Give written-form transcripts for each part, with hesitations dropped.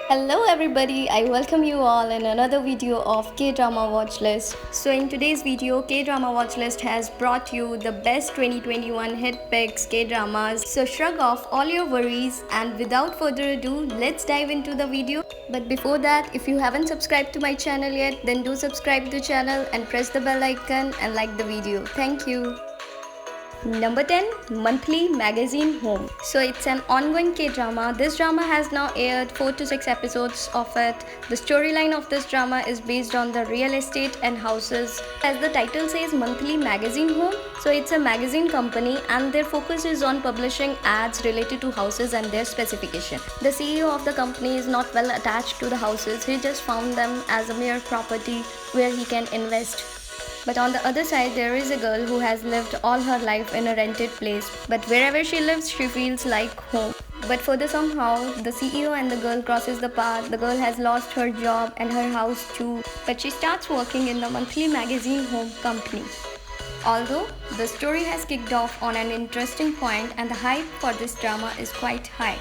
Hello everybody, I welcome you all in another video of K-Drama Watchlist. So in today's video, K-Drama Watchlist has brought you the best 2021 hit picks K-dramas. So shrug off all your worries and without further ado, let's dive into the video. But before that, if you haven't subscribed to my channel yet, then do subscribe to the channel and press the bell icon and like the video. Thank you. Number 10, Monthly Magazine Home. So it's an ongoing K-drama. This drama has now aired 4 to 6 episodes of it. The storyline of this drama is based on the real estate and houses. As the title says, Monthly Magazine Home. So it's a magazine company and their focus is on publishing ads related to houses and their specification. The CEO of the company is not well attached to the houses. He just found them as a mere property where he can invest. But on the other side, there is a girl who has lived all her life in a rented place. But wherever she lives, she feels like home. But further somehow, the CEO and the girl crosses the path. The girl has lost her job and her house too. But she starts working in the monthly magazine home company. Although the story has kicked off on an interesting point and the hype for this drama is quite high.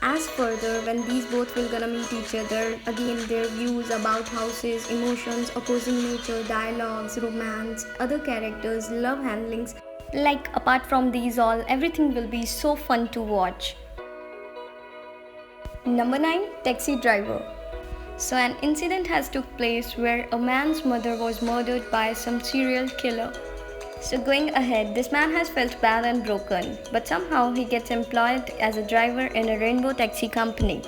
As further, when these both will gonna meet each other, again their views about houses, emotions, opposing nature, dialogues, romance, other characters, love handlings, like apart from these all, everything will be so fun to watch. Number 9, Taxi Driver. So an incident has took place where a man's mother was murdered by some serial killer. So going ahead, this man has felt bad and broken, but somehow he gets employed as a driver in a rainbow taxi company.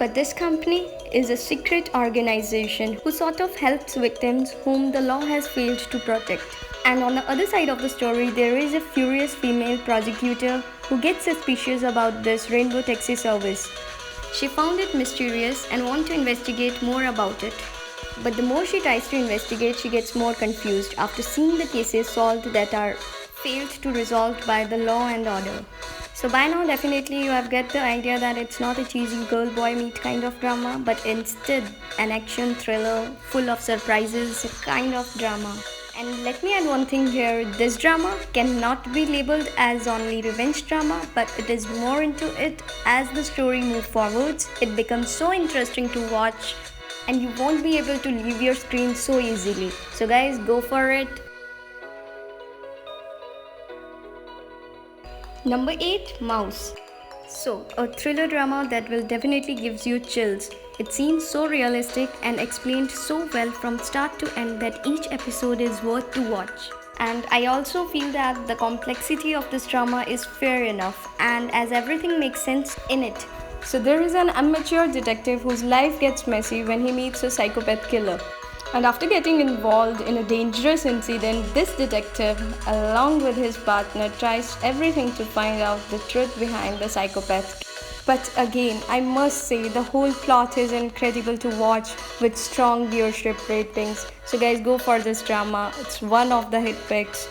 But this company is a secret organization who sort of helps victims whom the law has failed to protect. And on the other side of the story, there is a furious female prosecutor who gets suspicious about this rainbow taxi service. She found it mysterious and wants to investigate more about it. But the more she tries to investigate, she gets more confused after seeing the cases solved that are failed to resolved by the law and order. So by now definitely you have get the idea that it's not a cheesy girl-boy meet kind of drama, but instead an action thriller full of surprises kind of drama. And let me add one thing here, this drama cannot be labeled as only revenge drama, but it is more into it as the story moves forwards. It becomes so interesting to watch and you won't be able to leave your screen so easily. So guys, go for it. Number 8, Mouse. So, a thriller drama that will definitely gives you chills. It seems so realistic and explained so well from start to end that each episode is worth to watch. And I also feel that the complexity of this drama is fair enough and as everything makes sense in it. So there is an amateur detective whose life gets messy when he meets a psychopath killer. And after getting involved in a dangerous incident, this detective, along with his partner, tries everything to find out the truth behind the psychopath. But again, I must say the whole plot is incredible to watch with strong viewership ratings. So guys, go for this drama. It's one of the hit picks.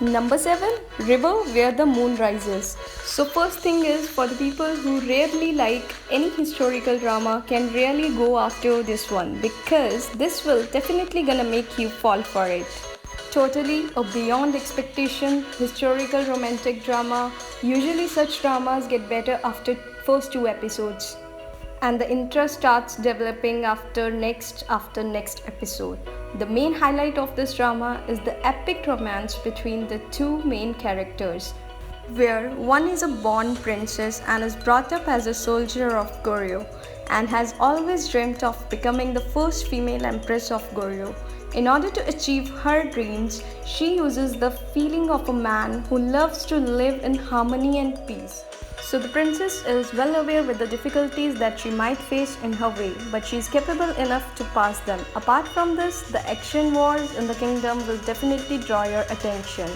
Number 7, River Where the Moon Rises. So first thing is, for the people who rarely like any historical drama can really go after this one because this will definitely gonna make you fall for it. Totally a beyond expectation historical romantic drama. Usually such dramas get better after first 2 episodes and the interest starts developing after next episode. The main highlight of this drama is the epic romance between the two main characters, where one is a born princess and is brought up as a soldier of Goryeo and has always dreamt of becoming the first female empress of Goryeo. In order to achieve her dreams, she uses the feeling of a man who loves to live in harmony and peace. So the princess is well aware with the difficulties that she might face in her way, but she is capable enough to pass them. Apart from this, the action wars in the kingdom will definitely draw your attention.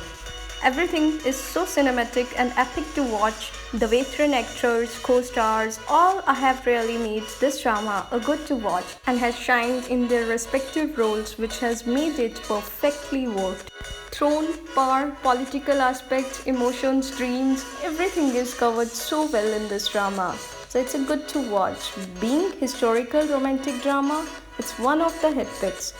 Everything is so cinematic and epic to watch. The veteran actors, co-stars, all have really made this drama a good to watch and has shined in their respective roles, which has made it perfectly worked. Throne, power, political aspects, emotions, dreams, everything is covered so well in this drama. So it's a good to watch. Being historical romantic drama, it's one of the hit picks.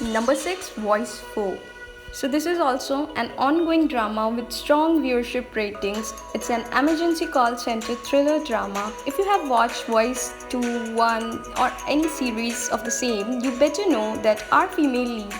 Number 6, Voice 4. So this is also an ongoing drama with strong viewership ratings. It's an emergency call center thriller drama. If you have watched Voice 2, 1 or any series of the same, you better know that our female lead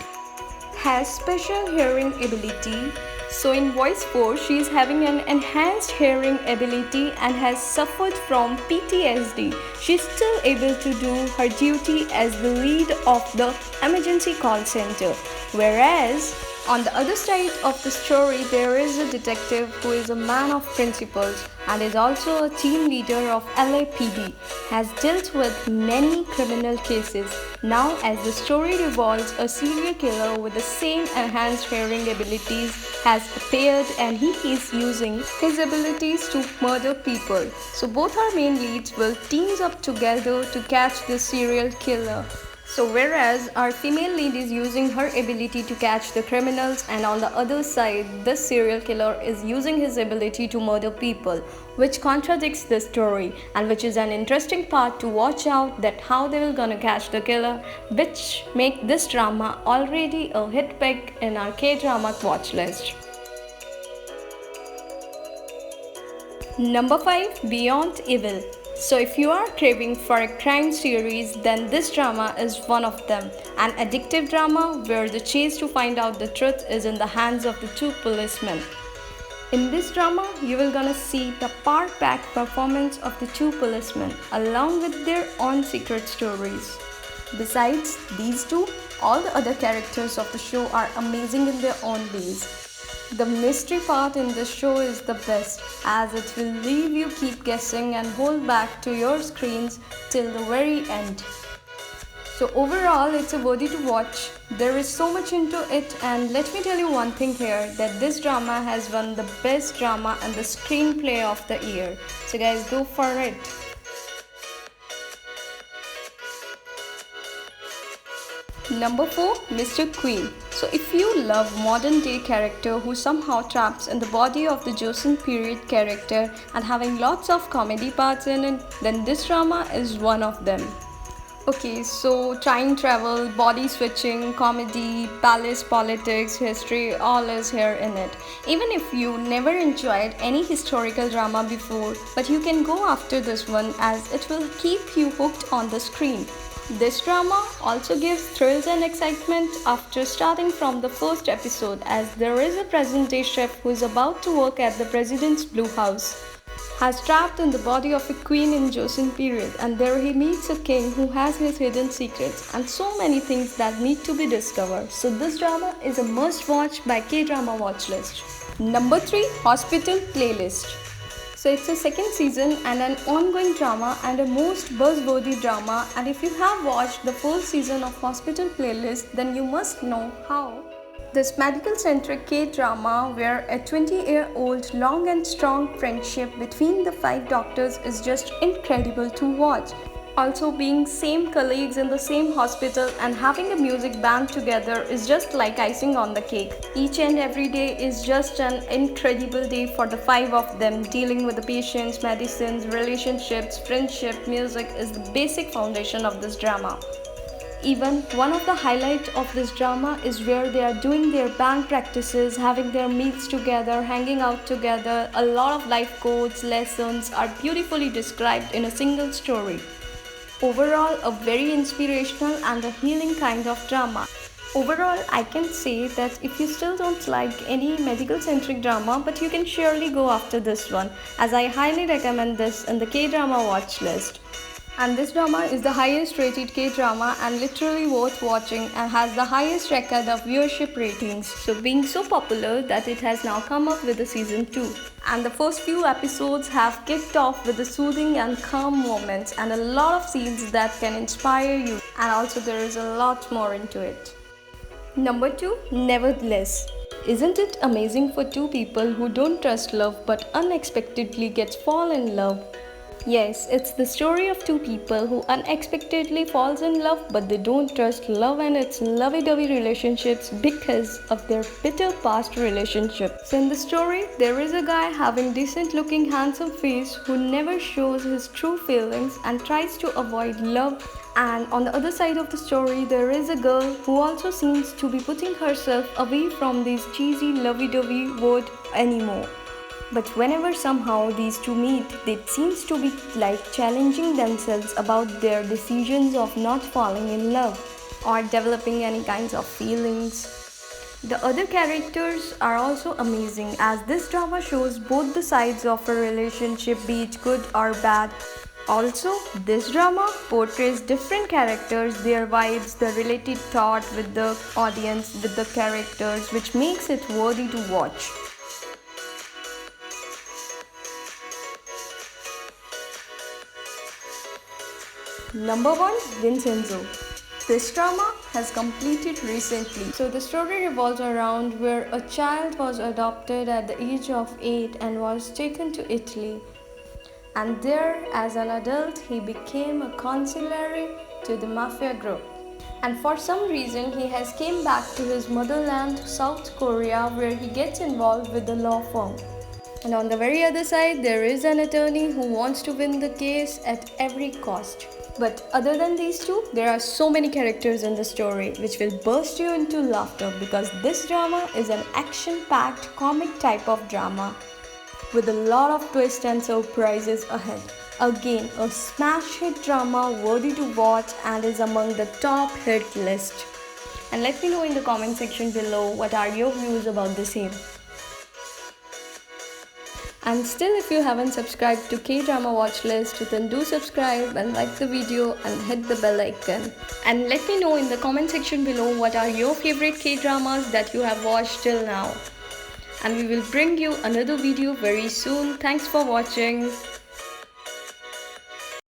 has special hearing ability. So in Voice 4, she is having an enhanced hearing ability and has suffered from PTSD. She is still able to do her duty as the lead of the emergency call center. Whereas on the other side of the story, there is a detective who is a man of principles and is also a team leader of LAPD, has dealt with many criminal cases. Now, as the story revolves, a serial killer with the same enhanced hearing abilities has appeared and he is using his abilities to murder people. So both our main leads will team up together to catch the serial killer. So whereas our female lead is using her ability to catch the criminals, and on the other side this serial killer is using his ability to murder people, which contradicts the story and which is an interesting part to watch out that how they will gonna catch the killer, which make this drama already a hit pick in our K-drama watch list. Number 5, Beyond Evil. So if you are craving for a crime series, then this drama is one of them. An addictive drama where the chase to find out the truth is in the hands of the two policemen. In this drama, you will gonna see the power-packed performance of the two policemen along with their own secret stories. Besides these two, all the other characters of the show are amazing in their own ways. The mystery part in this show is the best, as it will leave you keep guessing and hold back to your screens till the very end. So overall, it's a worthy to watch. There is so much into it, and let me tell you one thing here, that this drama has won the best drama and the screenplay of the year. So guys, go for it. Number 4, Mr. Queen. So if you love modern day character who somehow traps in the body of the Joseon period character and having lots of comedy parts in it, then this drama is one of them. Okay, so time travel, body switching, comedy, palace politics, history, all is here in it. Even if you never enjoyed any historical drama before, but you can go after this one as it will keep you hooked on the screen. This drama also gives thrills and excitement after starting from the first episode, as there is a present-day chef who is about to work at the president's blue house, has trapped in the body of a queen in Joseon period, and there he meets a king who has his hidden secrets and so many things that need to be discovered. So this drama is a must-watch by K-drama watchlist. Number 3, Hospital Playlist. So it's a second season and an ongoing drama and a most buzzworthy drama, and if you have watched the first season of Hospital Playlist, then you must know how this medical-centric K-drama where a 20-year-old long and strong friendship between the 5 doctors is just incredible to watch. Also, being same colleagues in the same hospital and having a music band together is just like icing on the cake. Each and every day is just an incredible day for the 5 of them. Dealing with the patients, medicines, relationships, friendship, music is the basic foundation of this drama. Even one of the highlights of this drama is where they are doing their band practices, having their meals together, hanging out together. A lot of life quotes, lessons are beautifully described in a single story. Overall, a very inspirational and a healing kind of drama. Overall, I can say that if you still don't like any medical-centric drama, but you can surely go after this one, as I highly recommend this in the K-drama watch list. And this drama is the highest rated K-drama and literally worth watching and has the highest record of viewership ratings, so being so popular that it has now come up with a season 2. And the first few episodes have kicked off with the soothing and calm moments and a lot of scenes that can inspire you, and also there is a lot more into it. Number 2, Nevertheless. Isn't it amazing for two people who don't trust love but unexpectedly fall in love? Yes, it's the story of two people who unexpectedly falls in love, but they don't trust love and its lovey-dovey relationships because of their bitter past relationship. So in the story, there is a guy having decent-looking handsome face who never shows his true feelings and tries to avoid love And on the other side of the story, there is a girl who also seems to be putting herself away from this cheesy lovey-dovey word anymore. But whenever somehow these two meet, they seems to be like challenging themselves about their decisions of not falling in love or developing any kinds of feelings. The other characters are also amazing as this drama shows both the sides of a relationship, be it good or bad. Also, this drama portrays different characters, their vibes, the related thought with the audience, with the characters, which makes it worthy to watch. Number 1, Vincenzo. This drama has completed recently. So the story revolves around where a child was adopted at the age of 8 and was taken to Italy. And there, as an adult, he became a consigliere to the mafia group. And for some reason, he has came back to his motherland, South Korea, where he gets involved with the law firm. And on the very other side, there is an attorney who wants to win the case at every cost. But other than these two, there are so many characters in the story which will burst you into laughter because this drama is an action-packed comic type of drama with a lot of twists and surprises ahead. Again, a smash hit drama worthy to watch and is among the top hit list. And let me know in the comment section below what are your views about the same. And still, if you haven't subscribed to K-Drama Watch List, then do subscribe and like the video and hit the bell icon. And let me know in the comment section below what are your favorite K-dramas that you have watched till now. And we will bring you another video very soon. Thanks for watching.